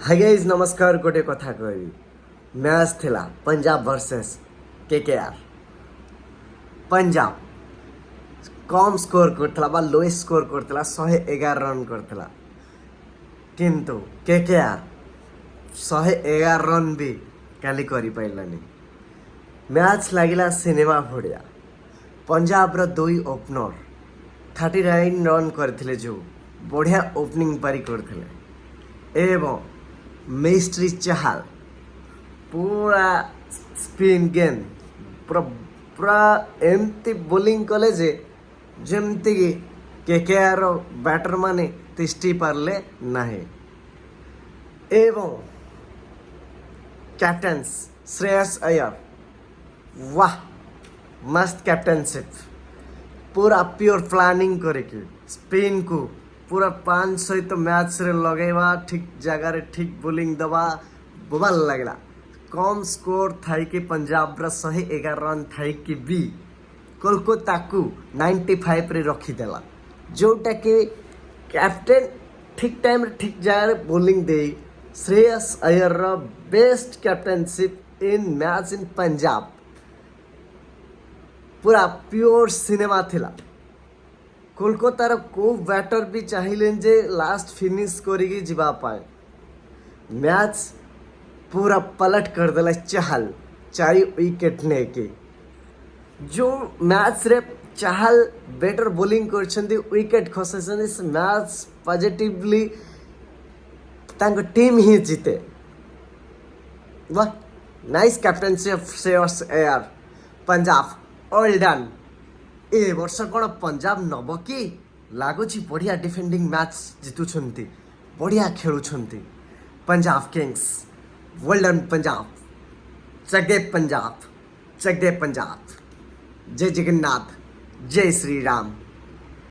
Hi guys नमस्कार। गोटे कथा कहबी मैच थिला पंजाब वर्सेस केकेआर। पंजाब कम स्कोर करथिला बा लोएस्ट स्कोर करथिला 111 रन करथिला, किंतु केकेआर 111 रन भी काली करि पाइलानी। मैच लागिला सिनेमा भड़िया। पंजाब रो दुई ओपनर 39 रन करथिले, जो बढ़िया ओपनिंग पारी करथिले एवं मिस्ट्री चाहल पूरा स्पिन गेम पूरा पूरा एमती बोलिंग कले जमती कि केकेआर बैटर माने तिष्ठी पारले नाही। एवं कैप्टन श्रेयस अय्यर, वाह मस्त कैप्टनशिप, पूरा प्योर प्लानिंग करके स्पिन को पूरा 5 सहित मैच रे लगेवा, ठीक जगह ठीक बोलिंग दवा बोबाल लगला। कम स्कोर थाई कि पंजाब रा 111 रन थाई कि भी कोलकाता को 95 रे रखीदेला, जोटा कि कैप्टन ठीक टाइम ठीक जगह बोलिंग दे। श्रेयस अय्यर रा best captaincy in match in Punjab पूरा प्योर सिनेमा थिला। कोलकातार को बैटर भी चाहिए जे लास्ट फिनिश करिकी जीवा पाए। मैच पूरा पलट कर देला चाहल 4 विकेट नेके। जो मैच रे चाहल बेटर बोलिंग करछंदी, विकेट खसेछंदी, से मैच पॉजिटिवली तांको टीम ही जीते। वाह nice captaincy Shreyas Iyer. Punjab all done. ए वर्ष कौन पंजाब नब कि लगुच बढ़िया डिफेंडिंग मैच जितुंट, बढ़िया खेलुंट। Punjab Kings well done Punjab. जगे पंजाब, जगे पंजाब। जय जगन्नाथ, जय श्री राम।